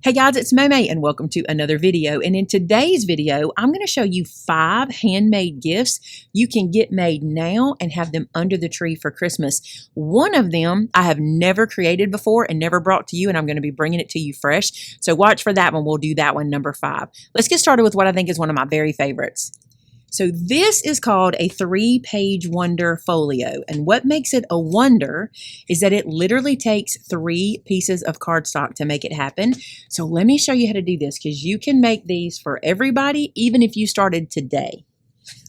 Hey guys, it's Maymay and welcome to another video. And in today's video, I'm going to show you 5 handmade gifts you can get made now and have them under the tree for Christmas. One of them I have never created before and never brought to you, and I'm going to be bringing it to you fresh. So watch for that one. We'll do that one, number 5. Let's get started with what I think is one of my very favorites. So this is called a 3-page wonder folio. And what makes it a wonder is that it literally takes 3 pieces of cardstock to make it happen. So let me show you how to do this because you can make these for everybody, even if you started today.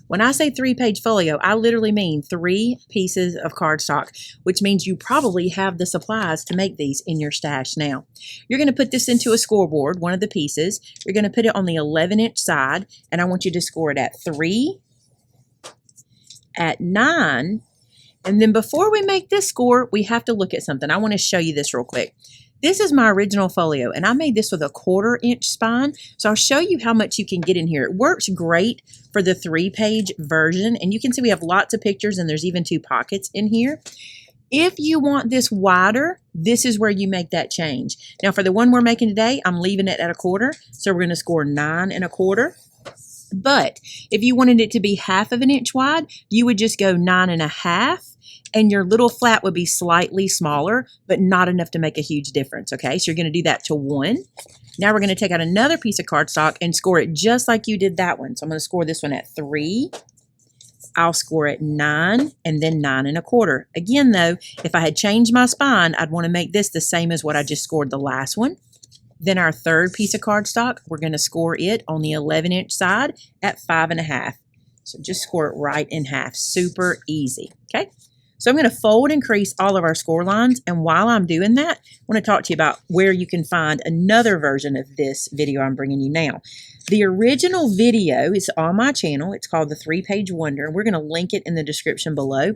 When I say 3-page folio, I literally mean 3 pieces of cardstock, which means you probably have the supplies to make these in your stash now. You're going to put this into a scoreboard, one of the pieces. You're going to put it on the 11-inch side, and I want you to score it at 3, at 9, and then before we make this score, we have to look at something. I want to show you this real quick. This is my original folio, and I made this with a 1/4-inch spine, so I'll show you how much you can get in here. It works great for the 3-page version, and you can see we have lots of pictures, and there's even 2 pockets in here. If you want this wider, this is where you make that change. Now, for the one we're making today, I'm leaving it at 1/4, so we're going to score 9 1/4. But if you wanted it to be 1/2 of an inch wide, you would just go 9 1/2. And your little flat would be slightly smaller, but not enough to make a huge difference, okay? So you're going to do that to 1. Now we're going to take out another piece of cardstock and score it just like you did that one. So I'm going to score this one at 3. I'll score it 9, and then 9 1/4. Again, though, if I had changed my spine, I'd want to make this the same as what I just scored the last one. Then our third piece of cardstock, we're going to score it on the 11-inch side at 5 1/2. So just score it right in half. Super easy, okay? So I'm going to fold and crease all of our score lines, and while I'm doing that, I want to talk to you about where you can find another version of this video I'm bringing you now. The original video is on my channel. It's called the 3-Page Wonder, and we're going to link it in the description below.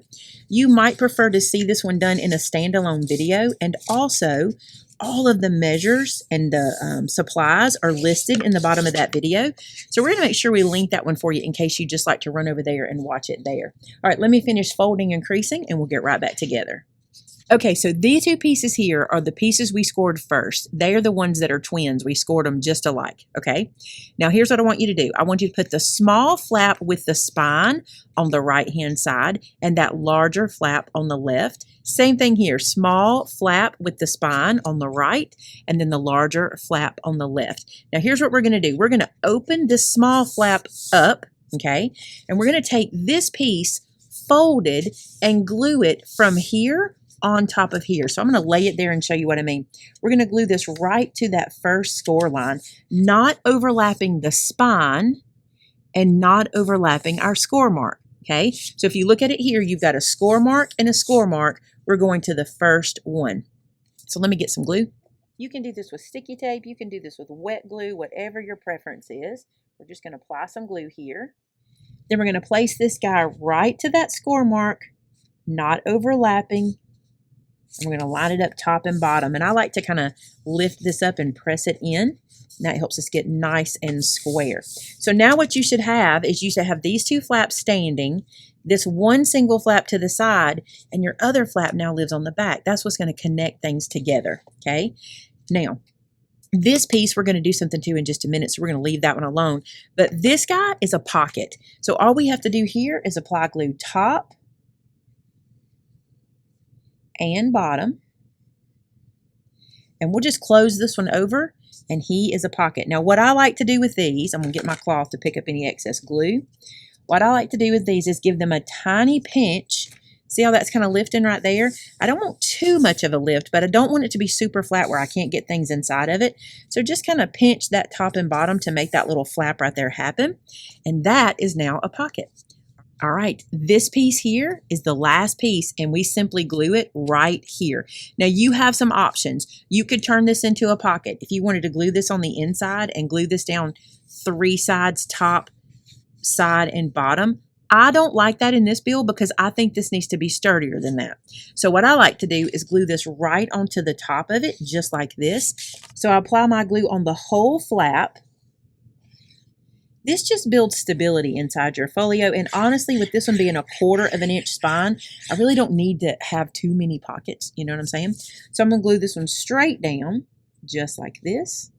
You might prefer to see this one done in a standalone video, and also all of the measures and the supplies are listed in the bottom of that video. So we're going to make sure we link that one for you in case you just like to run over there and watch it there. All right, let me finish folding and creasing and we'll get right back together. Okay, so these 2 pieces here are the pieces we scored first. They are the ones that are twins. We scored them just alike, okay? Now, here's what I want you to do. I want you to put the small flap with the spine on the right-hand side and that larger flap on the left. Same thing here, small flap with the spine on the right and then the larger flap on the left. Now, here's what we're going to do. We're going to open this small flap up, okay? And we're going to take this piece folded and glue it from here on top of here. So I'm going to lay it there and show you what I mean. We're going to glue this right to that first score line, not overlapping the spine and not overlapping our score mark. Okay, so if you look at it here, you've got a score mark and a score mark. We're going to the first one. So let me get some glue. You can do this with sticky tape. You can do this with wet glue, whatever your preference is. We're just going to apply some glue here. Then we're going to place this guy right to that score mark, not overlapping. And we're going to line it up top and bottom. And I like to kind of lift this up and press it in. That helps us get nice and square. So now what you should have is you should have these 2 flaps standing, this one single flap to the side, and your other flap now lives on the back. That's what's going to connect things together, okay? Now, this piece we're going to do something to in just a minute, so we're going to leave that one alone. But this guy is a pocket. So all we have to do here is apply glue top and bottom. And we'll just close this one over, and he is a pocket. Now, what I like to do with these, I'm going to get my cloth to pick up any excess glue. What I like to do with these is give them a tiny pinch. See how that's kind of lifting right there? I don't want too much of a lift, but I don't want it to be super flat where I can't get things inside of it. So just kind of pinch that top and bottom to make that little flap right there happen. And that is now a pocket. All right, this piece here is the last piece, and we simply glue it right here. Now, you have some options. You could turn this into a pocket. If you wanted to glue this on the inside and glue this down 3 sides, top, side, and bottom, I don't like that in this build because I think this needs to be sturdier than that. So what I like to do is glue this right onto the top of it, just like this. So I apply my glue on the whole flap. This just builds stability inside your folio, and honestly, with this one being a 1/4 of an inch spine, I really don't need to have too many pockets, you know what I'm saying? So I'm going to glue this one straight down, just like this.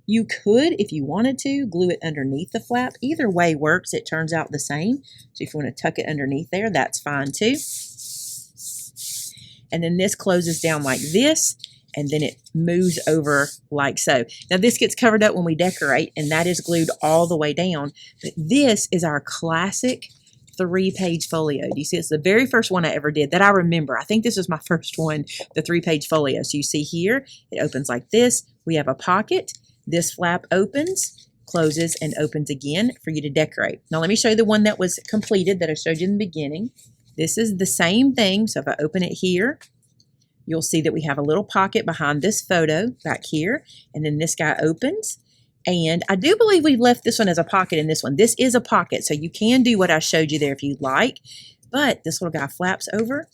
You could, if you wanted to, glue it underneath the flap. Either way works. It turns out the same. So if you want to tuck it underneath there, that's fine too. And then this closes down like this, and then it moves over like so. Now this gets covered up when we decorate, and that is glued all the way down. But this is our classic 3-page folio. Do you see? It's the very first one I ever did that I remember. I think this was my first one, the 3-page folio. So you see here, it opens like this. We have a pocket. This flap opens, closes, and opens again for you to decorate. Now let me show you the one that was completed that I showed you in the beginning. This is the same thing. So if I open it here, you'll see that we have a little pocket behind this photo back here. And then this guy opens. And I do believe we left this one as a pocket in this one. This is a pocket, so you can do what I showed you there if you'd like. But this little guy flaps over.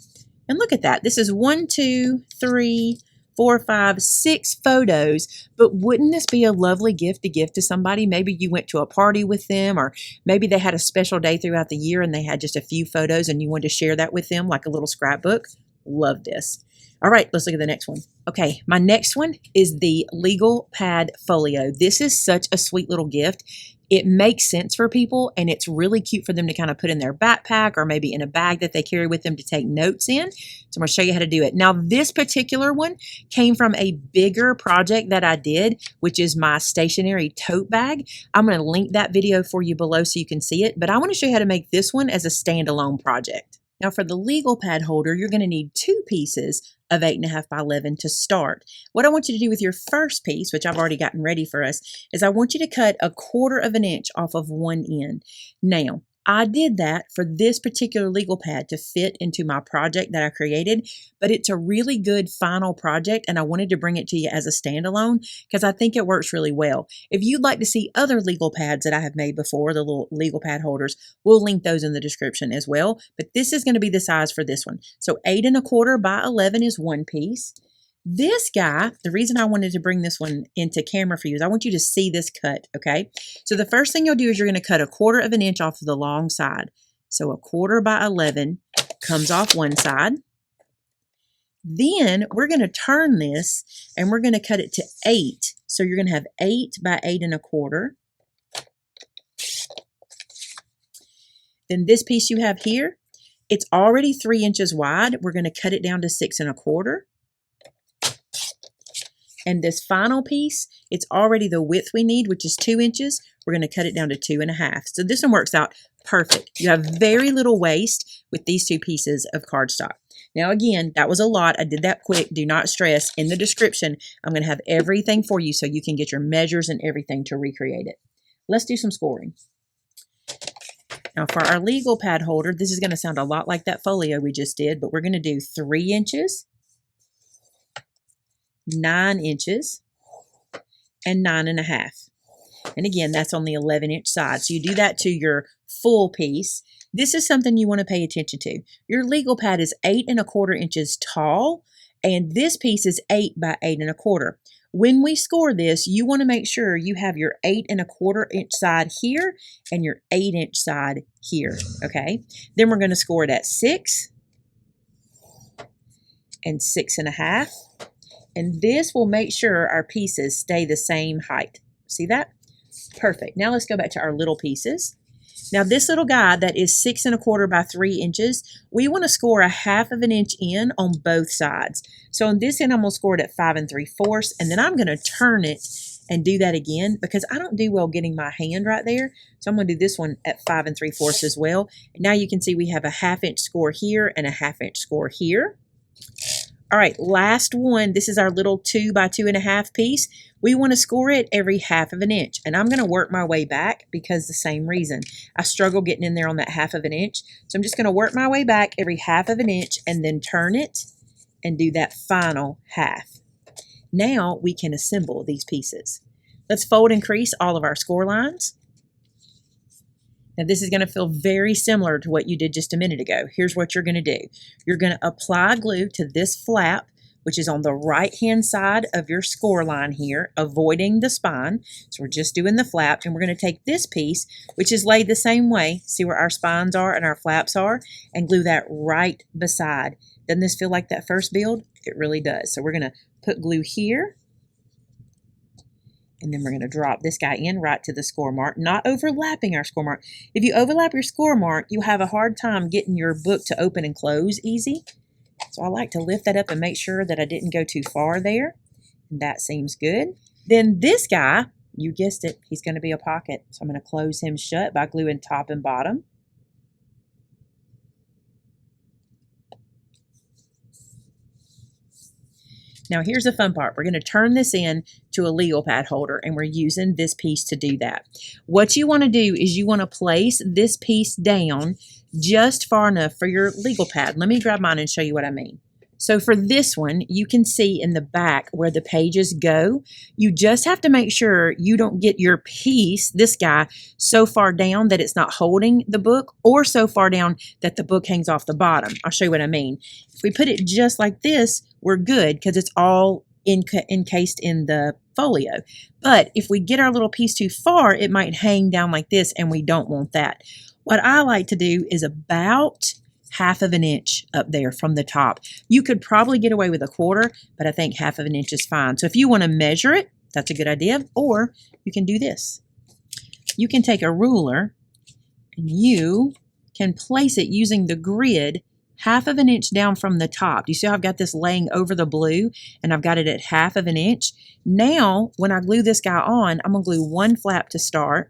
And look at that. This is 1, 2, 3, 4, 5, 6 photos. But wouldn't this be a lovely gift to give to somebody? Maybe you went to a party with them, or maybe they had a special day throughout the year and they had just a few photos and you wanted to share that with them like a little scrapbook. Love this. All right, let's look at the next one. Okay, my next one is the legal pad folio. This is such a sweet little gift. It makes sense for people, and it's really cute for them to kind of put in their backpack or maybe in a bag that they carry with them to take notes in. So I'm going to show you how to do it. Now, this particular one came from a bigger project that I did, which is my stationery tote bag. I'm going to link that video for you below so you can see it, but I want to show you how to make this one as a standalone project. Now for the legal pad holder, you're going to need 2 pieces of 8.5 by 11 to start. What I want you to do with your first piece, which I've already gotten ready for us, is I want you to cut 1/4 of an inch off of one end. Now, I did that for this particular legal pad to fit into my project that I created, but it's a really good final project and I wanted to bring it to you as a standalone because I think it works really well. If you'd like to see other legal pads that I have made before, the little legal pad holders, we'll link those in the description as well, but this is going to be the size for this one. So 8.25 by 11 is one piece. This guy, the reason I wanted to bring this one into camera for you is I want you to see this cut, okay? So the first thing you'll do is you're going to cut 1/4 of an inch off of the long side. So 1/4 by 11 comes off one side. Then we're going to turn this and we're going to cut it to 8. So you're going to have 8 by 8.25. Then this piece you have here, it's already 3 inches wide. We're going to cut it down to 6.25. And this final piece, it's already the width we need, which is 2 inches. We're going to cut it down to 2.5. So this one works out perfect. You have very little waste with these 2 pieces of cardstock. Now again, that was a lot. I did that quick. Do not stress. In the description, I'm going to have everything for you so you can get your measures and everything to recreate it. Let's do some scoring. Now for our legal pad holder, this is going to sound a lot like that folio we just did, but we're going to do 3 inches, 9 inches, and 9.5. And again, that's on the 11-inch side. So you do that to your full piece. This is something you want to pay attention to. Your legal pad is 8.25 inches tall, and this piece is 8 by 8.25. When we score this, you want to make sure you have your 8.25 inch side here and your 8-inch side here, okay? Then we're going to score it at 6 and 6.5. And this will make sure our pieces stay the same height. See that? Perfect. Now let's go back to our little pieces. Now this little guy that is 6.25 by 3 inches, we want to score 1/2 inch in on both sides. So on this end, I'm going to score it at 5 3/4, and then I'm going to turn it and do that again because I don't do well getting my hand right there. So I'm going to do this one at 5 3/4 as well. And now you can see we have a 1/2 inch score here and a 1/2 inch score here. All right, last one. This is our little 2 by 2.5 piece. We want to score it every 1/2 inch. And I'm going to work my way back because the same reason. I struggle getting in there on that 1/2 inch. So I'm just going to work my way back every 1/2 inch and then turn it and do that final half. Now we can assemble these pieces. Let's fold and crease all of our score lines. Now this is going to feel very similar to what you did just a minute ago. Here's what you're going to do. You're going to apply glue to this flap, which is on the right-hand side of your score line here, avoiding the spine. So we're just doing the flap, and we're going to take this piece, which is laid the same way, see where our spines are and our flaps are, and glue that right beside. Doesn't this feel like that first build? It really does. So we're going to put glue here, And then we're going to drop this guy in right to the score mark, not overlapping our score mark. If you overlap your score mark, you'll have a hard time getting your book to open and close easy. So I like to lift that up and make sure that I didn't go too far there. And that seems good. Then this guy, you guessed it, he's going to be a pocket. So I'm going to close him shut by gluing top and bottom. Now here's the fun part. We're going to turn this in to a legal pad holder, and we're using this piece to do that. What you want to do is you want to place this piece down just far enough for your legal pad. Let me grab mine and show you what I mean. So for this one, you can see in the back where the pages go. You just have to make sure you don't get your piece, this guy, so far down that it's not holding the book, or so far down that the book hangs off the bottom. I'll show you what I mean. If we put it just like this, we're good because it's all encased in the folio. But if we get our little piece too far, it might hang down like this, and we don't want that. What I like to do is about 1/2 inch up there from the top. You could probably get away with 1/4, but I think 1/2 inch is fine. So if you want to measure it, that's a good idea. Or you can do this. You can take a ruler and you can place it using the grid 1/2 inch down from the top. You see how I've got this laying over the blue and I've got it at 1/2 inch. Now, when I glue this guy on, I'm going to glue one flap to start.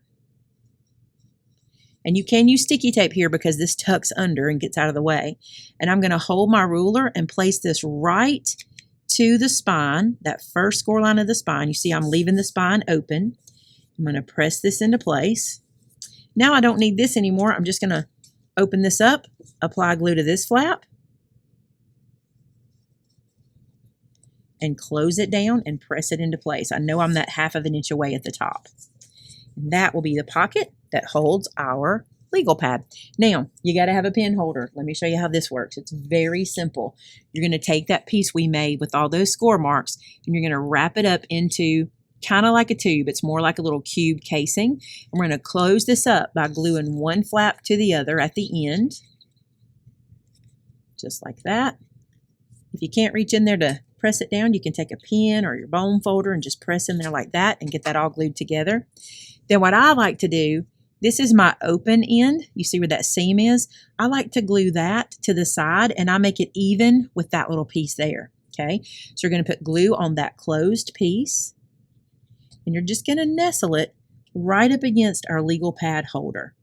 And you can use sticky tape here because this tucks under and gets out of the way. And I'm going to hold my ruler and place this right to the spine, that first score line of the spine. You see I'm leaving the spine open. I'm going to press this into place. Now I don't need this anymore. I'm just going to open this up, apply glue to this flap, and close it down and press it into place. I know I'm that 1/2 inch away at the top. And that will be the pocket that holds our legal pad. Now, you got to have a pen holder. Let me show you how this works. It's very simple. You're going to take that piece we made with all those score marks, and you're going to wrap it up into kind of like a tube. It's more like a little cube casing. And we're going to close this up by gluing one flap to the other at the end, just like that. If you can't reach in there to press it down, you can take a pen or your bone folder and just press in there like that and get that all glued together. Then what I like to do, this is my open end. You see where that seam is? I like to glue that to the side, and I make it even with that little piece there, okay? So you're going to put glue on that closed piece, and you're just going to nestle it right up against our legal pad holder.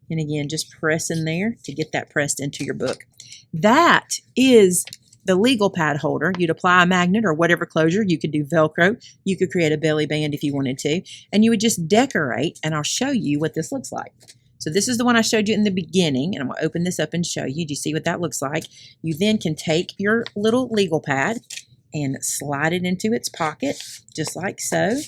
And again, just press in there to get that pressed into your book. That is the legal pad holder. You'd apply a magnet or whatever closure. You could do Velcro. You could create a belly band if you wanted to. And you would just decorate, and I'll show you what this looks like. So this is the one I showed you in the beginning, and I'm going to open this up and show you. Do you see what that looks like? You then can take your little legal pad and slide it into its pocket, just like so,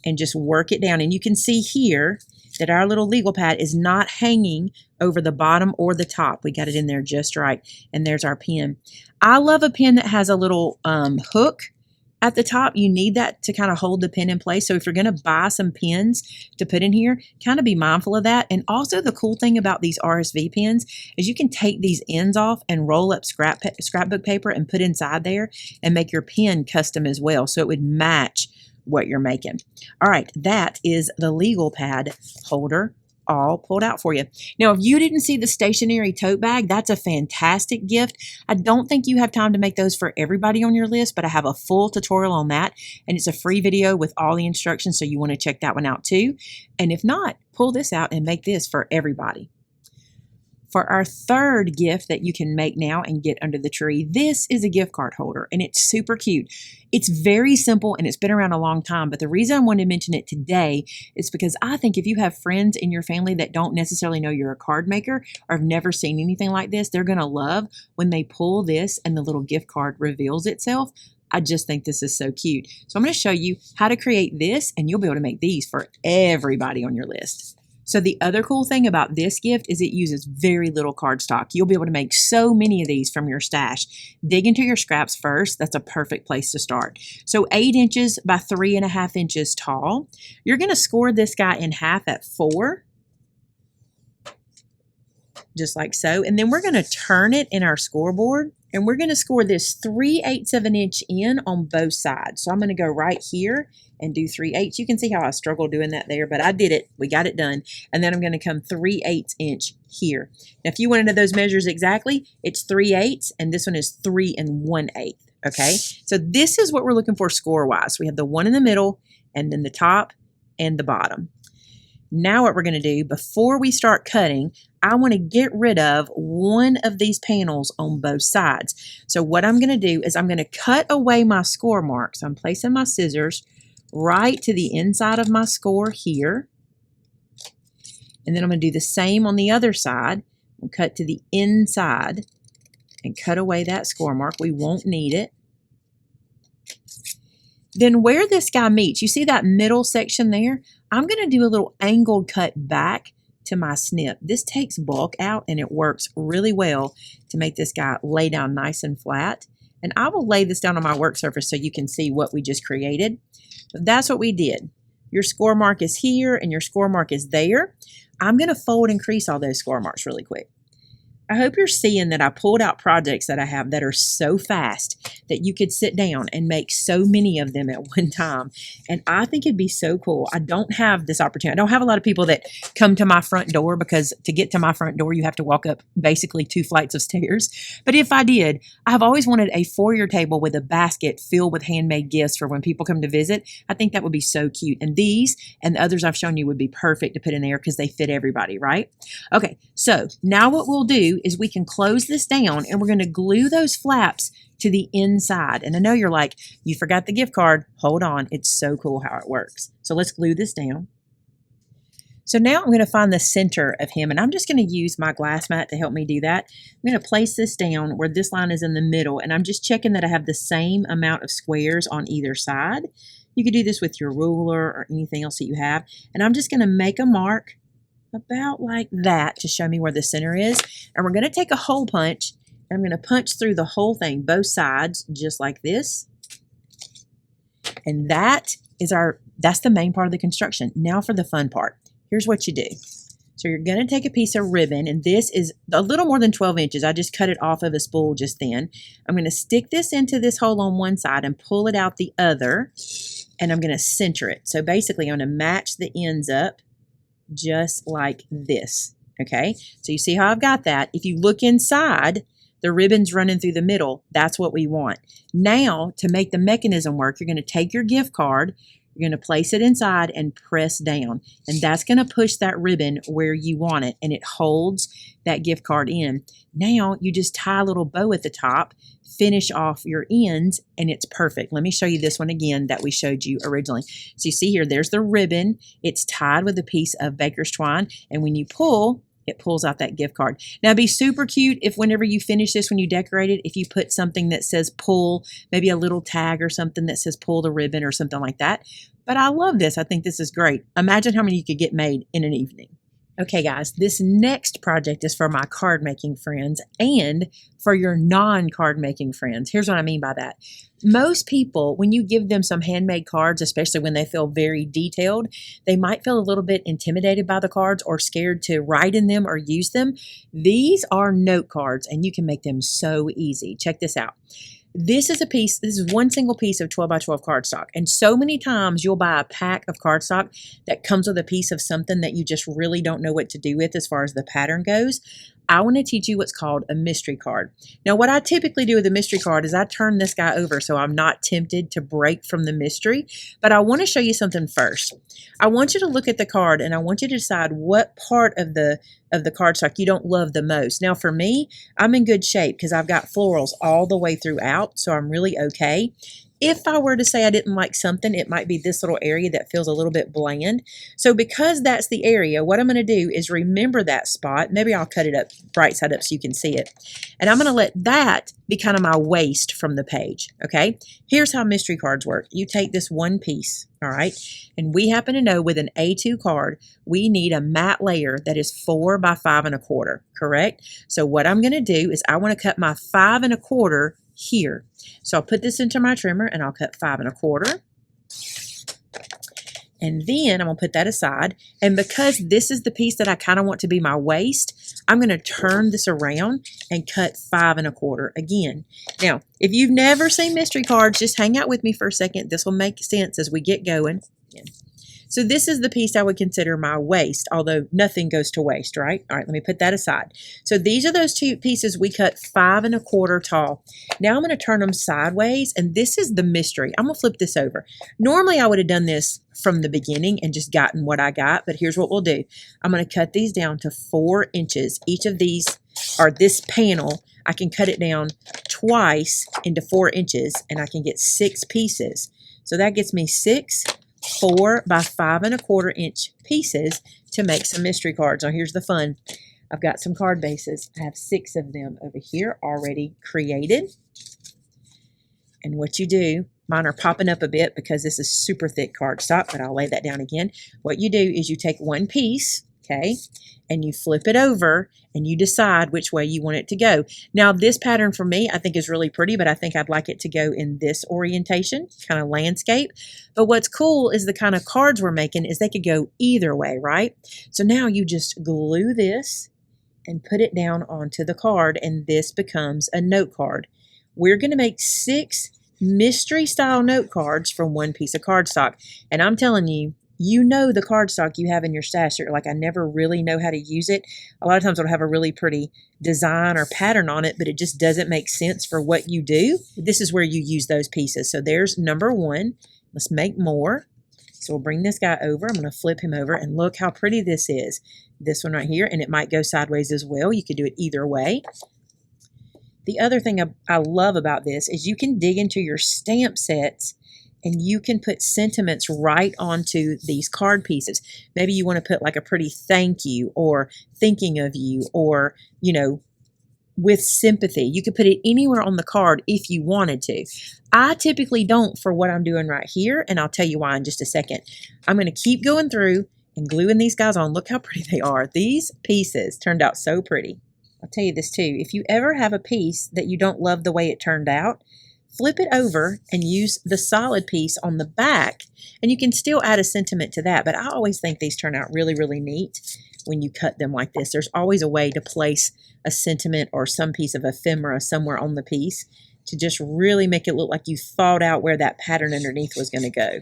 and just work it down. And you can see here that our little legal pad is not hanging over the bottom or the top. We got it in there just right. And there's our pen. I love a pen that has a little hook at the top. You need that to kind of hold the pen in place. So if you're going to buy some pens to put in here, kind of be mindful of that. And also the cool thing about these RSV pens is you can take these ends off and roll up scrapbook paper and put inside there and make your pen custom as well. So it would match what you're making. All right, that is the legal pad holder all pulled out for you. Now, if you didn't see the stationery tote bag, that's a fantastic gift. I don't think you have time to make those for everybody on your list, but I have a full tutorial on that, and it's a free video with all the instructions, so you want to check that one out too. And if not, pull this out and make this for everybody. For our third gift that you can make now and get under the tree, this is a gift card holder, and it's super cute. It's very simple, and it's been around a long time, but the reason I wanted to mention it today is because I think if you have friends in your family that don't necessarily know you're a card maker or have never seen anything like this, they're going to love when they pull this and the little gift card reveals itself. I just think this is so cute. So I'm going to show you how to create this, and you'll be able to make these for everybody on your list. So the other cool thing about this gift is it uses very little cardstock. You'll be able to make so many of these from your stash. Dig into your scraps first. That's a perfect place to start. So 8 inches by 3.5 inches tall. You're going to score this guy in half at 4. Just like so. And then we're going to turn it in our scoreboard And we're going to score this 3/8 of an inch in on both sides. So I'm going to go right here and do 3/8. You can see how I struggle doing that there, but I did it. We got it done. And then I'm going to come 3/8 inch here. Now, if you want to know those measures exactly, it's 3/8, and this one is 3 1/8. Okay, so this is what we're looking for score-wise. We have the one in the middle, and then the top and the bottom. Now what we're going to do, before we start cutting, I want to get rid of one of these panels on both sides. So what I'm going to do is I'm going to cut away my score marks. I'm placing my scissors right to the inside of my score here. And then I'm going to do the same on the other side. I'll cut to the inside and cut away that score mark. We won't need it. Then where this guy meets, you see that middle section there? I'm going to do a little angled cut back to my snip. This takes bulk out and it works really well to make this guy lay down nice and flat. And I will lay this down on my work surface so you can see what we just created. But that's what we did. Your score mark is here and your score mark is there. I'm going to fold and crease all those score marks really quick. I hope you're seeing that I pulled out projects that I have that are so fast that you could sit down and make so many of them at one time. And I think it'd be so cool. I don't have this opportunity. I don't have a lot of people that come to my front door, because to get to my front door, you have to walk up basically 2 flights of stairs. But if I did, I've always wanted a foyer table with a basket filled with handmade gifts for when people come to visit. I think that would be so cute. And these and the others I've shown you would be perfect to put in there because they fit everybody, right? Okay, so now what we'll do is we can close this down and we're going to glue those flaps to the inside. And I know you're like, you forgot the gift card. Hold on. It's so cool how it works. So let's glue this down. So now I'm going to find the center of him, and I'm just going to use my glass mat to help me do that. I'm going to place this down where this line is in the middle, and I'm just checking that I have the same amount of squares on either side. You could do this with your ruler or anything else that you have. And I'm just going to make a mark about like that to show me where the center is. And we're going to take a hole punch, and I'm going to punch through the whole thing, both sides, just like this. And that's the main part of the construction. Now for the fun part. Here's what you do. So you're going to take a piece of ribbon, and this is a little more than 12 inches. I just cut it off of a spool just then. I'm going to stick this into this hole on one side and pull it out the other, and I'm going to center it. So basically I'm going to match the ends up just like this, okay? So you see how I've got that. If you look inside, the ribbon's running through the middle. That's what we want. Now, to make the mechanism work, you're going to take your gift card, you're going to place it inside and press down, and that's going to push that ribbon where you want it, and it holds that gift card in. Now, you just tie a little bow at the top, finish off your ends, and it's perfect. Let me show you this one again that we showed you originally. So you see here, there's the ribbon. It's tied with a piece of baker's twine, and when you pull, it pulls out that gift card. Now, it'd be super cute if whenever you finish this, when you decorate it, if you put something that says pull, maybe a little tag or something that says pull the ribbon or something like that. But I love this. I think this is great. Imagine how many you could get made in an evening. Okay, guys, this next project is for my card making friends and for your non-card making friends. Here's what I mean by that. Most people, when you give them some handmade cards, especially when they feel very detailed, they might feel a little bit intimidated by the cards or scared to write in them or use them. These are note cards, and you can make them so easy. Check this out. This is one single piece of 12 by 12 cardstock. And so many times you'll buy a pack of cardstock that comes with a piece of something that you just really don't know what to do with as far as the pattern goes. I want to teach you what's called a mystery card. Now, what I typically do with a mystery card is I turn this guy over so I'm not tempted to break from the mystery. But I want to show you something first. I want you to look at the card, and I want you to decide what part of the cardstock you don't love the most. Now, for me, I'm in good shape because I've got florals all the way throughout, so I'm really okay. If I were to say I didn't like something, it might be this little area that feels a little bit bland. So because that's the area, what I'm going to do is remember that spot. Maybe I'll cut it up right side up so you can see it. And I'm going to let that be kind of my waste from the page, okay? Here's how mystery cards work. You take this one piece, all right? And we happen to know with an A2 card, we need a matte layer that is 4 by 5 1/4, correct? So what I'm going to do is I want to cut my 5 1/4 here. So I'll put this into my trimmer and I'll cut 5 1/4. And then I'm going to put that aside. And because this is the piece that I kind of want to be my waist, I'm going to turn this around and cut 5 1/4 again. Now, if you've never seen mystery cards, just hang out with me for a second. This will make sense as we get going. So this is the piece I would consider my waist, although nothing goes to waste, right? All right, let me put that aside. So these are those 2 pieces we cut 5 1/4 tall. Now I'm going to turn them sideways, and this is the mystery. I'm going to flip this over. Normally I would have done this from the beginning and just gotten what I got, but here's what we'll do. I'm going to cut these down to 4 inches. Each of these, or this panel, I can cut it down twice into 4 inches, and I can get 6 pieces. So that gets me 6 4 by 5 1/4 inch pieces to make some mystery cards. Now here's the fun. I've got some card bases. I have 6 of them over here already created. And what you do, mine are popping up a bit because this is super thick cardstock, but I'll lay that down again. What you do is you take one piece, okay, and you flip it over and you decide which way you want it to go. Now this pattern for me I think is really pretty, but I think I'd like it to go in this orientation, kind of landscape. But what's cool is the kind of cards we're making is they could go either way, right? So now you just glue this and put it down onto the card, and this becomes a note card. We're going to make 6 mystery style note cards from one piece of cardstock. And I'm telling you, you know the cardstock you have in your stash. You're like, I never really know how to use it. A lot of times it'll have a really pretty design or pattern on it, but it just doesn't make sense for what you do. This is where you use those pieces. So there's number 1. Let's make more. So we'll bring this guy over. I'm going to flip him over, and look how pretty this is. This one right here, and it might go sideways as well. You could do it either way. The other thing I love about this is you can dig into your stamp sets and you can put sentiments right onto these card pieces. Maybe you want to put like a pretty thank you or thinking of you, or, you know, with sympathy. You could put it anywhere on the card if you wanted to. I typically don't for what I'm doing right here, and I'll tell you why in just a second. I'm going to keep going through and gluing these guys on. Look how pretty they are. These pieces turned out so pretty. I'll tell you this too. If you ever have a piece that you don't love the way it turned out, flip it over and use the solid piece on the back, and you can still add a sentiment to that. But I always think these turn out really, really neat when you cut them like this. There's always a way to place a sentiment or some piece of ephemera somewhere on the piece to just really make it look like you thought out where that pattern underneath was going to go.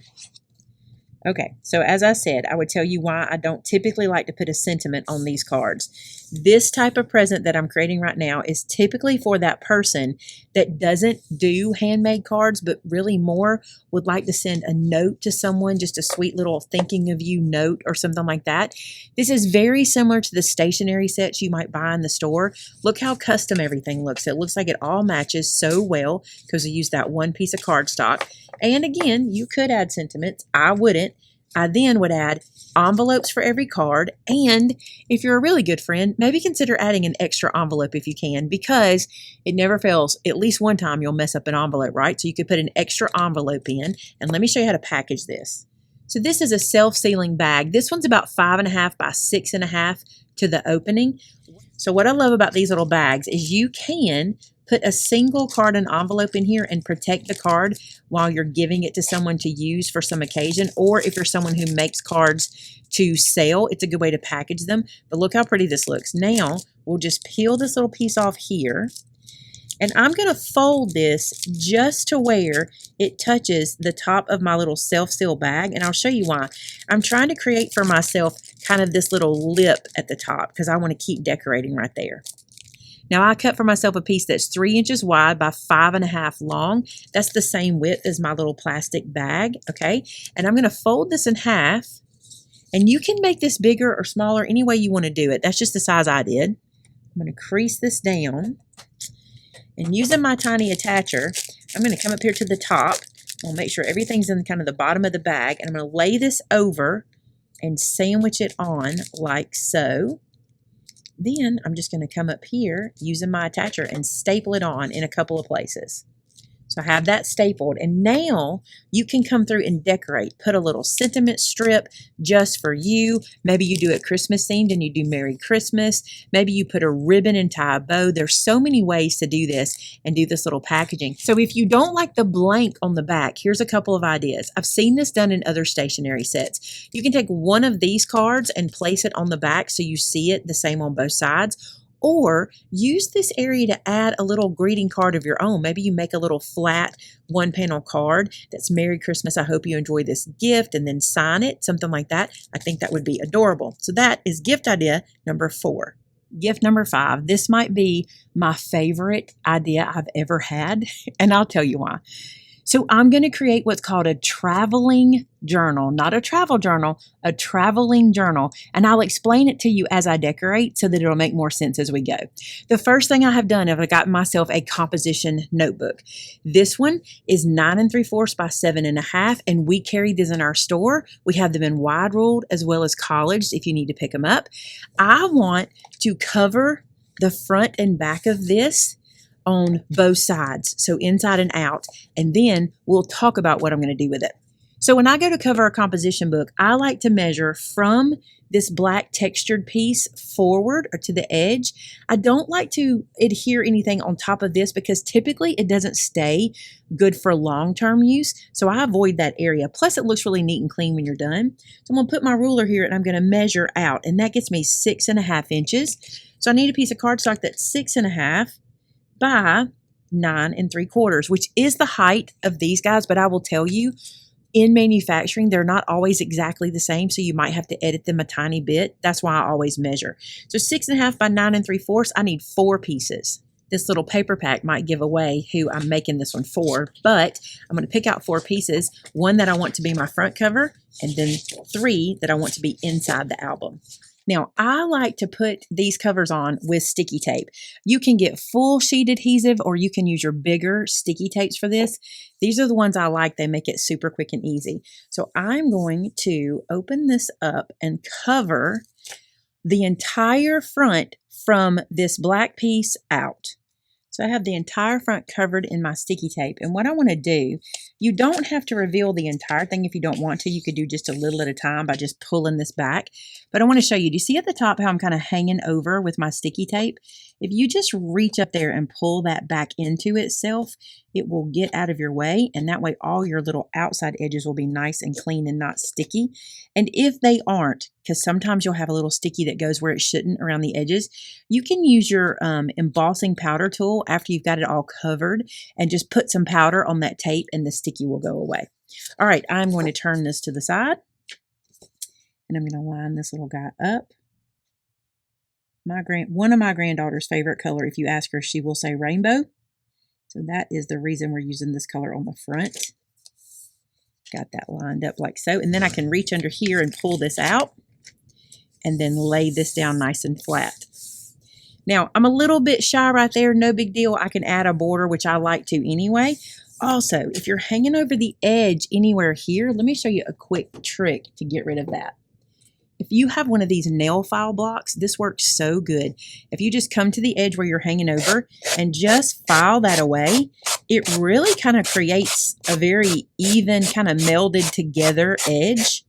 Okay, so as I said, I would tell you why I don't typically like to put a sentiment on these cards. This type of present that I'm creating right now is typically for that person that doesn't do handmade cards, but really more would like to send a note to someone, just a sweet little thinking of you note or something like that. This is very similar to the stationery sets you might buy in the store. Look how custom everything looks. It looks like it all matches so well because we used that one piece of cardstock. And again, you could add sentiments. I wouldn't. I then would add envelopes for every card, and if you're a really good friend, maybe consider adding an extra envelope if you can, because it never fails. At least one time you'll mess up an envelope, right? So you could put an extra envelope in, and let me show you how to package this. So this is a self-sealing bag. This one's about 5.5 by 6.5 to the opening. So what I love about these little bags is you can put a single card and envelope in here and protect the card while you're giving it to someone to use for some occasion. Or if you're someone who makes cards to sell, it's a good way to package them. But look how pretty this looks. Now we'll just peel this little piece off here. And I'm going to fold this just to where it touches the top of my little self-seal bag. And I'll show you why. I'm trying to create for myself kind of this little lip at the top because I want to keep decorating right there. Now I cut for myself a piece that's 3 inches wide by 5.5 long. That's the same width as my little plastic bag, okay? And I'm gonna fold this in half, and you can make this bigger or smaller any way you wanna do it. That's just the size I did. I'm gonna crease this down, and using my tiny attacher, I'm gonna come up here to the top. I'll make sure everything's in kind of the bottom of the bag, and I'm gonna lay this over and sandwich it on like so. Then I'm just going to come up here using my attacher and staple it on in a couple of places. So So I have that stapled, and now you can come through and decorate. Put a little sentiment strip just for you. Maybe you do it Christmas themed and you do Merry Christmas. Maybe you put a ribbon and tie a bow. There's so many ways to do this and do this little packaging. So if you don't like the blank on the back, here's a couple of ideas. I've seen this done in other stationery sets. You can take one of these cards and place it on the back so you see it the same on both sides. Or use this area to add a little greeting card of your own. Maybe you make a little flat one-panel card that's Merry Christmas, I hope you enjoy this gift, and then sign it, something like that. I think that would be adorable. So that is gift idea number 4. Gift number 5. This might be my favorite idea I've ever had, and I'll tell you why. So I'm going to create what's called a traveling journal, not a travel journal, a traveling journal. And I'll explain it to you as I decorate so that it'll make more sense as we go. The first thing I have done is I got myself a composition notebook. This one is 9 3/4 by 7.5, and we carry these in our store. We have them in wide ruled as well as college if you need to pick them up. I want to cover the front and back of this on both sides, so inside and out, and then we'll talk about what I'm going to do with it. So when I go to cover a composition book, I like to measure from this black textured piece forward or to the edge. I don't like to adhere anything on top of this because typically it doesn't stay good for long-term use, so I avoid that area. Plus it looks really neat and clean when you're done. So I'm going to put my ruler here and I'm going to measure out, and that gets me 6.5 inches. So I need a piece of cardstock that's 6.5 by 9 3/4, which is the height of these guys, but I will tell you, in manufacturing, they're not always exactly the same, so you might have to edit them a tiny bit. That's why I always measure. So 6.5 by 9 3/4, I need 4 pieces. This little paper pack might give away who I'm making this one for, but I'm going to pick out 4 pieces, one that I want to be my front cover, and then 3 that I want to be inside the album. Now, I like to put these covers on with sticky tape. You can get full sheet adhesive or you can use your bigger sticky tapes for this. These are the ones I like. They make it super quick and easy. So I'm going to open this up and cover the entire front from this black piece out. So I have the entire front covered in my sticky tape. And what I want to do, you don't have to reveal the entire thing if you don't want to. You could do just a little at a time by just pulling this back. But I want to show you, do you see at the top how I'm kind of hanging over with my sticky tape? If you just reach up there and pull that back into itself, it will get out of your way. And that way all your little outside edges will be nice and clean and not sticky. And if they aren't, because sometimes you'll have a little sticky that goes where it shouldn't around the edges, you can use your embossing powder tool after you've got it all covered and just put some powder on that tape and the sticky will go away. All right, I'm going to turn this to the side and I'm going to line this little guy up. One of my granddaughter's favorite color, if you ask her, she will say rainbow. So that is the reason we're using this color on the front. Got that lined up like so. And then I can reach under here and pull this out and then lay this down nice and flat. Now, I'm a little bit shy right there. No big deal. I can add a border, which I like to anyway. Also, if you're hanging over the edge anywhere here, let me show you a quick trick to get rid of that. If you have one of these nail file blocks, this works so good. If you just come to the edge where you're hanging over and just file that away, it really kind of creates a very even, kind of melded together edge.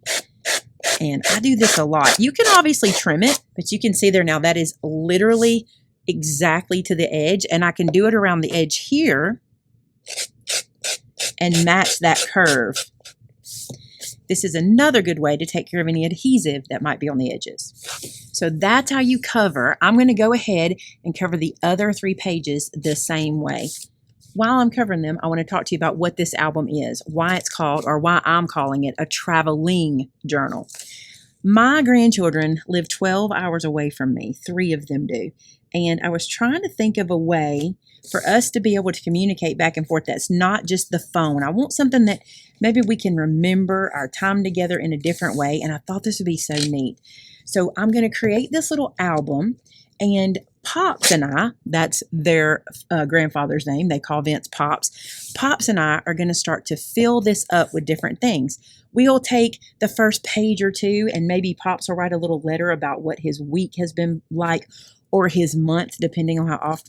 And I do this a lot. You can obviously trim it, but you can see there now that is literally exactly to the edge. And I can do it around the edge here and match that curve. This is another good way to take care of any adhesive that might be on the edges. So that's how you cover. I'm going to go ahead and cover the other 3 pages the same way. While I'm covering them, I want to talk to you about what this album is, why it's called, or why I'm calling it a traveling journal. My grandchildren live 12 hours away from me, 3 of them do. And I was trying to think of a way for us to be able to communicate back and forth that's not just the phone. I want something that maybe we can remember our time together in a different way, and I thought this would be so neat. So I'm going to create this little album, and Pops and I, that's their grandfather's name, they call Vince Pops. Pops and I are going to start to fill this up with different things. We'll take the first page or 2, and maybe Pops will write a little letter about what his week has been like. or his month, depending on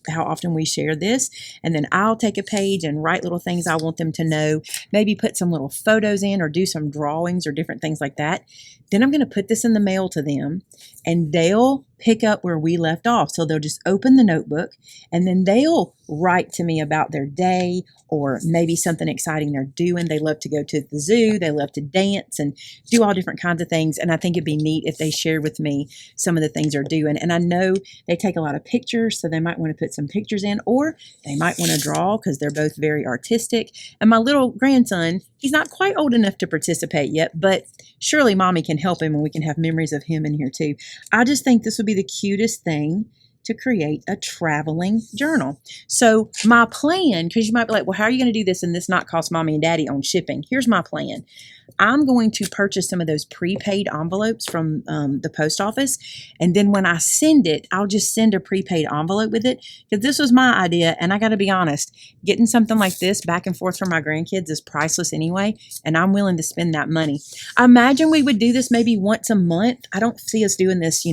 how often we share this. And then I'll take a page and write little things I want them to know, maybe put some little photos in or do some drawings or different things like that. Then I'm going to put this in the mail to them, and they'll pick up where we left off. So they'll just open the notebook, and then they'll write to me about their day or maybe something exciting they're doing. They love to go to the zoo. They love to dance and do all different kinds of things. And I think it'd be neat if they shared with me some of the things they're doing. And I know they take a lot of pictures, so they might want to put some pictures in, or they might want to draw because they're both very artistic. And my little grandson, he's not quite old enough to participate yet, but surely mommy can help him and we can have memories of him in here too. I just think this would be the cutest thing to create a traveling journal. So my plan, because you might be like, well, how are you going to do this and this not cost mommy and daddy on shipping? Here's my plan. I'm going to purchase some of those prepaid envelopes from the post office. And then when I send it, I'll just send a prepaid envelope with it, because this was my idea. And I got to be honest, getting something like this back and forth for my grandkids is priceless anyway. And I'm willing to spend that money. I imagine we would do this maybe once a month. I don't see us doing this,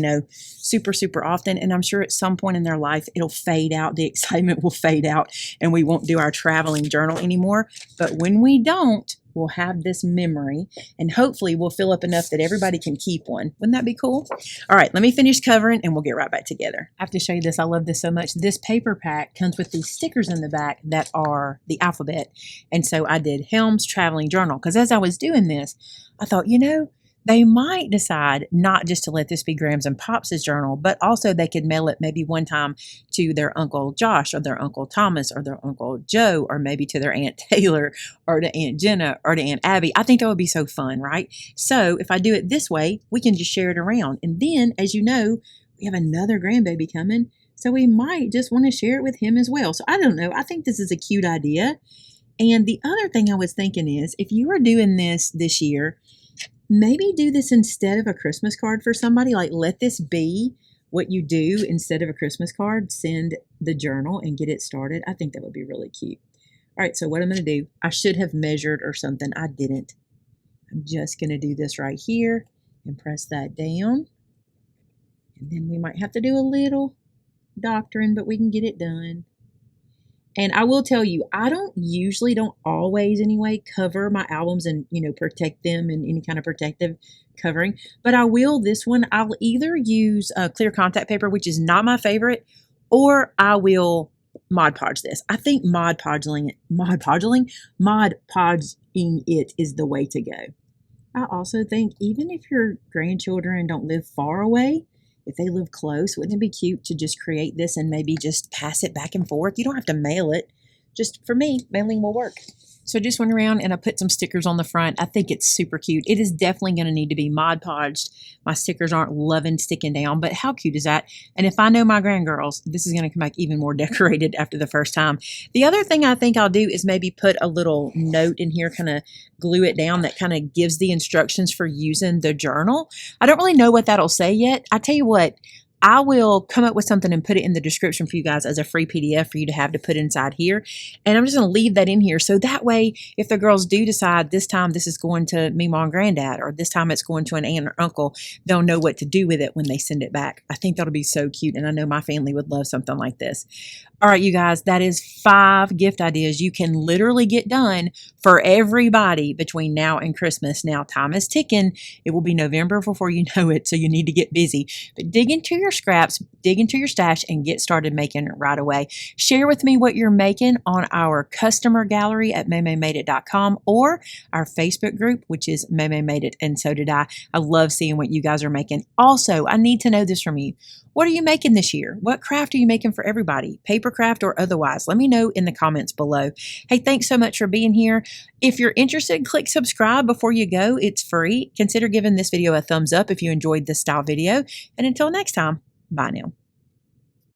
super often. And I'm sure at some point in their life, it'll fade out. The excitement will fade out and we won't do our traveling journal anymore. But when we don't, we'll have this memory, and hopefully we'll fill up enough that everybody can keep one. Wouldn't that be cool? All right, let me finish covering and we'll get right back together. I have to show you this. I love this so much. This paper pack comes with these stickers in the back that are the alphabet. And so I did Helm's Traveling Journal, because as I was doing this, I thought, they might decide not just to let this be Grams and Pops' journal, but also they could mail it maybe one time to their Uncle Josh or their Uncle Thomas or their Uncle Joe, or maybe to their Aunt Taylor or to Aunt Jenna or to Aunt Abby. I think that would be so fun, right? So if I do it this way, we can just share it around. And then, as you know, we have another grandbaby coming, so we might just want to share it with him as well. So I don't know. I think this is a cute idea. And the other thing I was thinking is, if you are doing this year, maybe do this instead of a Christmas card for somebody. Like, let this be what you do instead of a Christmas card. Send the journal and get it started. I think that would be really cute. All right, so what I'm going to do, I should have measured or something. I didn't. I'm just going to do this right here and press that down. And then we might have to do a little doctoring, but we can get it done. And I will tell you, I don't always anyway, cover my albums and, protect them in any kind of protective covering. But I will this one. I'll either use clear contact paper, which is not my favorite, or I will Mod Podge this. I think Mod Podging it is the way to go. I also think even if your grandchildren don't live far away, if they live close, wouldn't it be cute to just create this and maybe just pass it back and forth? You don't have to mail it. Just for me, mailing will work. So I just went around and I put some stickers on the front. I think it's super cute. It is definitely going to need to be Mod Podged. My stickers aren't loving sticking down, but how cute is that? And if I know my grandgirls, this is going to come back even more decorated after the first time. The other thing I think I'll do is maybe put a little note in here, kind of glue it down, that kind of gives the instructions for using the journal. I don't really know what that'll say yet. I tell you what, I will come up with something and put it in the description for you guys as a free PDF for you to have to put inside here. And I'm just going to leave that in here. So that way, if the girls do decide this time this is going to Meemaw and Granddad, or this time it's going to an aunt or uncle, they'll know what to do with it when they send it back. I think that'll be so cute. And I know my family would love something like this. All right, you guys, that is 5 gift ideas you can literally get done for everybody between now and Christmas. Now, time is ticking. It will be November before you know it, so you need to get busy. But dig into your scraps, dig into your stash, and get started making it right away. Share with me what you're making on our customer gallery at maymaymadeit.com or our Facebook group, which is Maymay Made It, and so did I. I love seeing what you guys are making. Also, I need to know this from you. What are you making this year? What craft are you making for everybody? Paper craft or otherwise? Let me know in the comments below. Hey, thanks so much for being here. If you're interested, click subscribe before you go. It's free. Consider giving this video a thumbs up if you enjoyed this style video. And until next time, bye now.